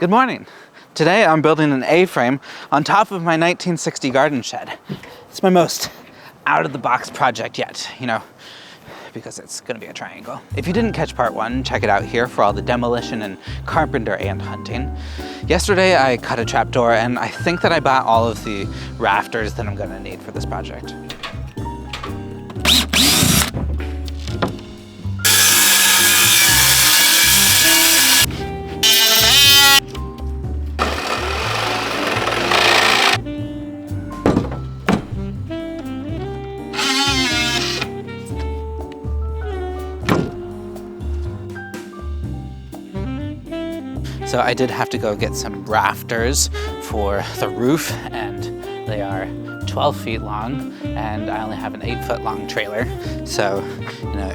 Good morning. Today I'm building an A-frame on top of my 1960 garden shed. It's my most out-of-the-box project yet, because it's going to be a triangle. If you didn't catch part one, check it out here for all the demolition and carpenter ant hunting. Yesterday I cut a trapdoor, and I think that I bought all of the rafters that I'm going to need for this project. So I did have to go get some rafters for the roof, and they are 12 feet long, and I only have an 8-foot long trailer. So,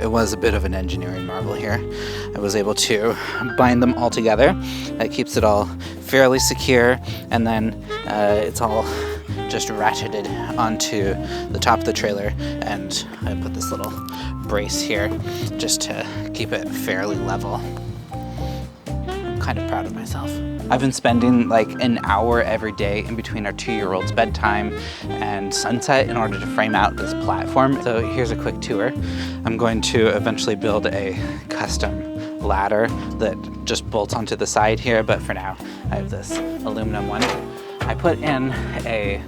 it was a bit of an engineering marvel here. I was able to bind them all together. That keeps it all fairly secure, and then it's all just ratcheted onto the top of the trailer, and I put this little brace here just to keep it fairly level. Kind of proud of myself. I've been spending like an hour every day in between our 2-year-old's bedtime and sunset in order to frame out this platform. So here's a quick tour. I'm going to eventually build a custom ladder that just bolts onto the side here, but for now I have this aluminum one. I put in a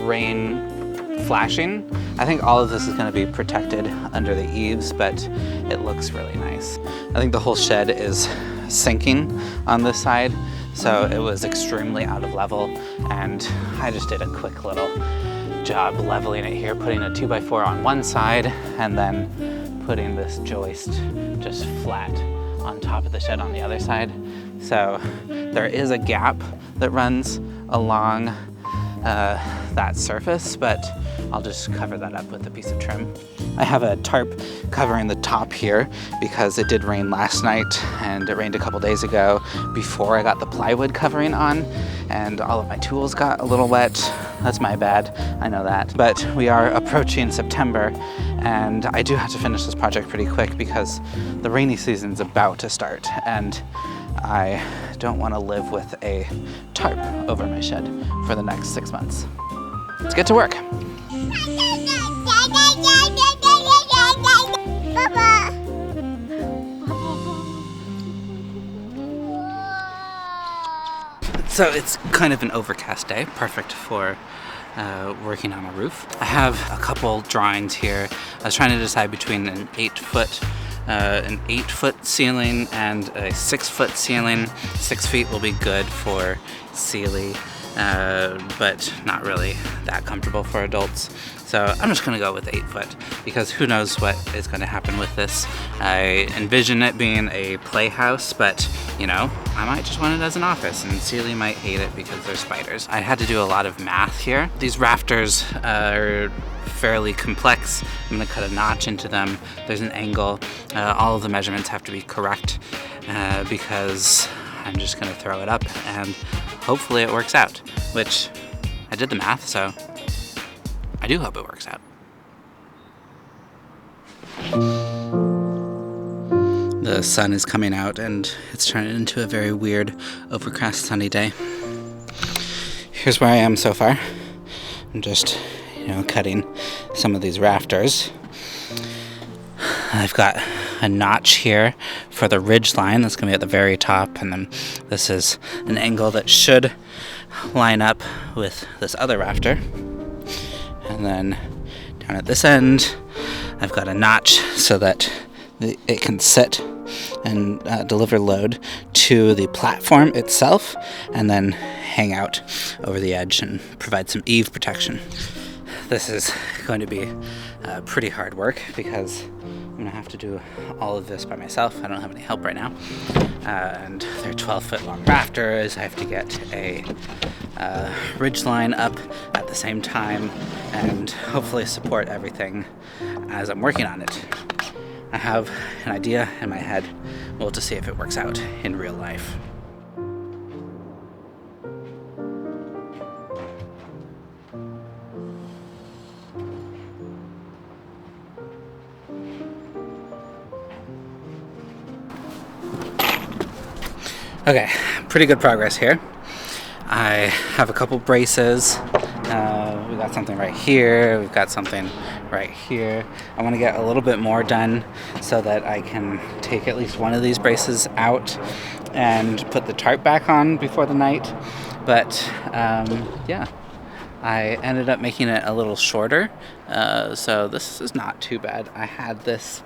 rain flashing. I think all of this is going to be protected under the eaves, but it looks really nice. I think the whole shed is sinking on this side, so it was extremely out of level, and I just did a quick little job leveling it here, putting a 2x4 on one side and then putting this joist just flat on top of the shed on the other side. So there is a gap that runs along that surface, but I'll just cover that up with a piece of trim. I have a tarp covering the top here because it did rain last night, and it rained a couple days ago before I got the plywood covering on, and all of my tools got a little wet. That's my bad, I know that. But we are approaching September, and I do have to finish this project pretty quick because the rainy season's about to start, and I don't want to live with a tarp over my shed for the next 6 months. Let's get to work. So it's kind of an overcast day, perfect for working on a roof. I have a couple drawings here. I was trying to decide between an 8-foot ceiling and a 6-foot ceiling. 6 feet will be good for Sealy, but not really that comfortable for adults. So I'm just gonna go with 8-foot because who knows what is gonna happen with this. I envision it being a playhouse, but I might just want it as an office, and Sealy might hate it because there's spiders. I had to do a lot of math here. These rafters are fairly complex. I'm gonna cut a notch into them. There's an angle. All of the measurements have to be correct because I'm just gonna throw it up and hopefully it works out, which I did the math, so I do hope it works out. The sun is coming out and it's turning into a very weird, overcast, sunny day. Here's where I am so far. I'm just, cutting some of these rafters. I've got a notch here for the ridge line that's going to be at the very top, and then this is an angle that should line up with this other rafter. And then down at this end, I've got a notch so that it can sit and deliver load to the platform itself, and then hang out over the edge and provide some eave protection. This is going to be pretty hard work because I'm going to have to do all of this by myself. I don't have any help right now. And they're 12-foot long rafters. I have to get a ridge line up at the same time and hopefully support everything as I'm working on it. I have an idea in my head. We'll have to see if it works out in real life. Okay, pretty good progress here. I have a couple braces. We've got something right here. We've got something right here. I want to get a little bit more done so that I can take at least one of these braces out and put the tarp back on before the night. But yeah, I ended up making it a little shorter. So this is not too bad. I had this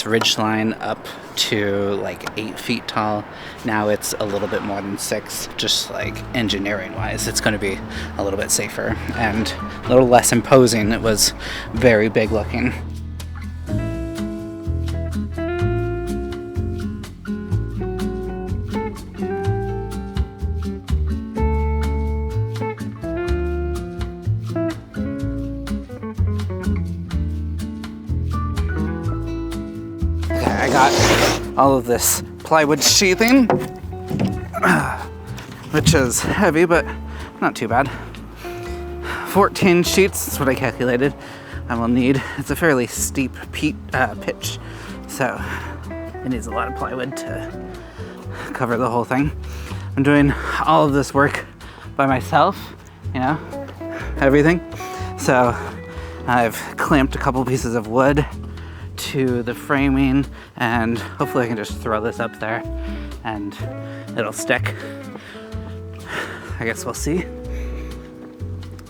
ridge line up to like 8 feet tall. Now it's a little bit more than 6. Just like engineering wise, it's going to be a little bit safer and a little less imposing. It was very big looking. I got all of this plywood sheathing, which is heavy, but not too bad. 14 sheets, that's what I calculated I will need. It's a fairly steep pitch, so it needs a lot of plywood to cover the whole thing. I'm doing all of this work by myself, everything. So I've clamped a couple pieces of wood to the framing, and hopefully I can just throw this up there and it'll stick. I guess we'll see.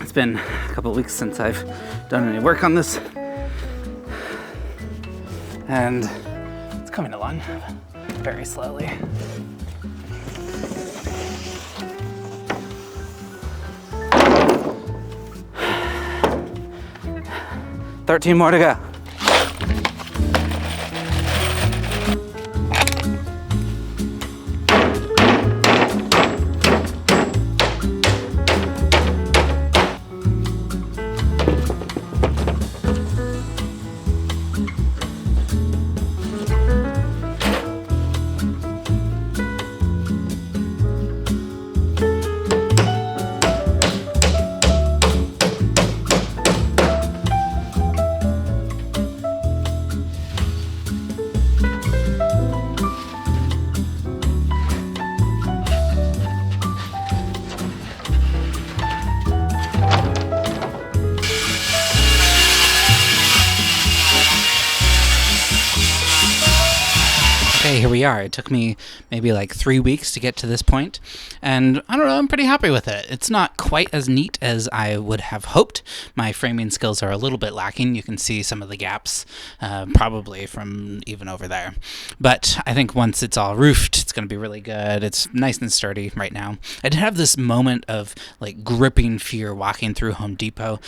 It's been a couple weeks since I've done any work on this, and it's coming along very slowly. $13 more to go. Okay, here we are. It took me maybe like 3 weeks to get to this point, and I don't know, I'm pretty happy with it. It's not quite as neat as I would have hoped. My framing skills are a little bit lacking. You can see some of the gaps, probably from even over there. But I think once it's all roofed, it's going to be really good. It's nice and sturdy right now. I did have this moment of like gripping fear walking through Home Depot,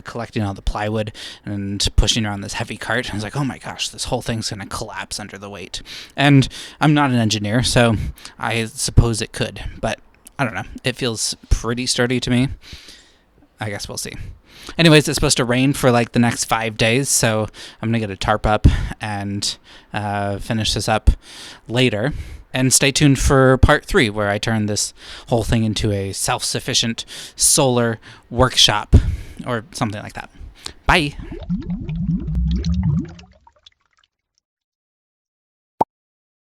collecting all the plywood and pushing around this heavy cart. I was like, oh my gosh, this whole thing's going to collapse under the weight. And I'm not an engineer, so I suppose it could, but I don't know. It feels pretty sturdy to me. I guess we'll see. Anyways, it's supposed to rain for like the next 5 days, so I'm going to get a tarp up and finish this up later. And stay tuned for part 3, where I turn this whole thing into a self-sufficient solar workshop or something like that. Bye!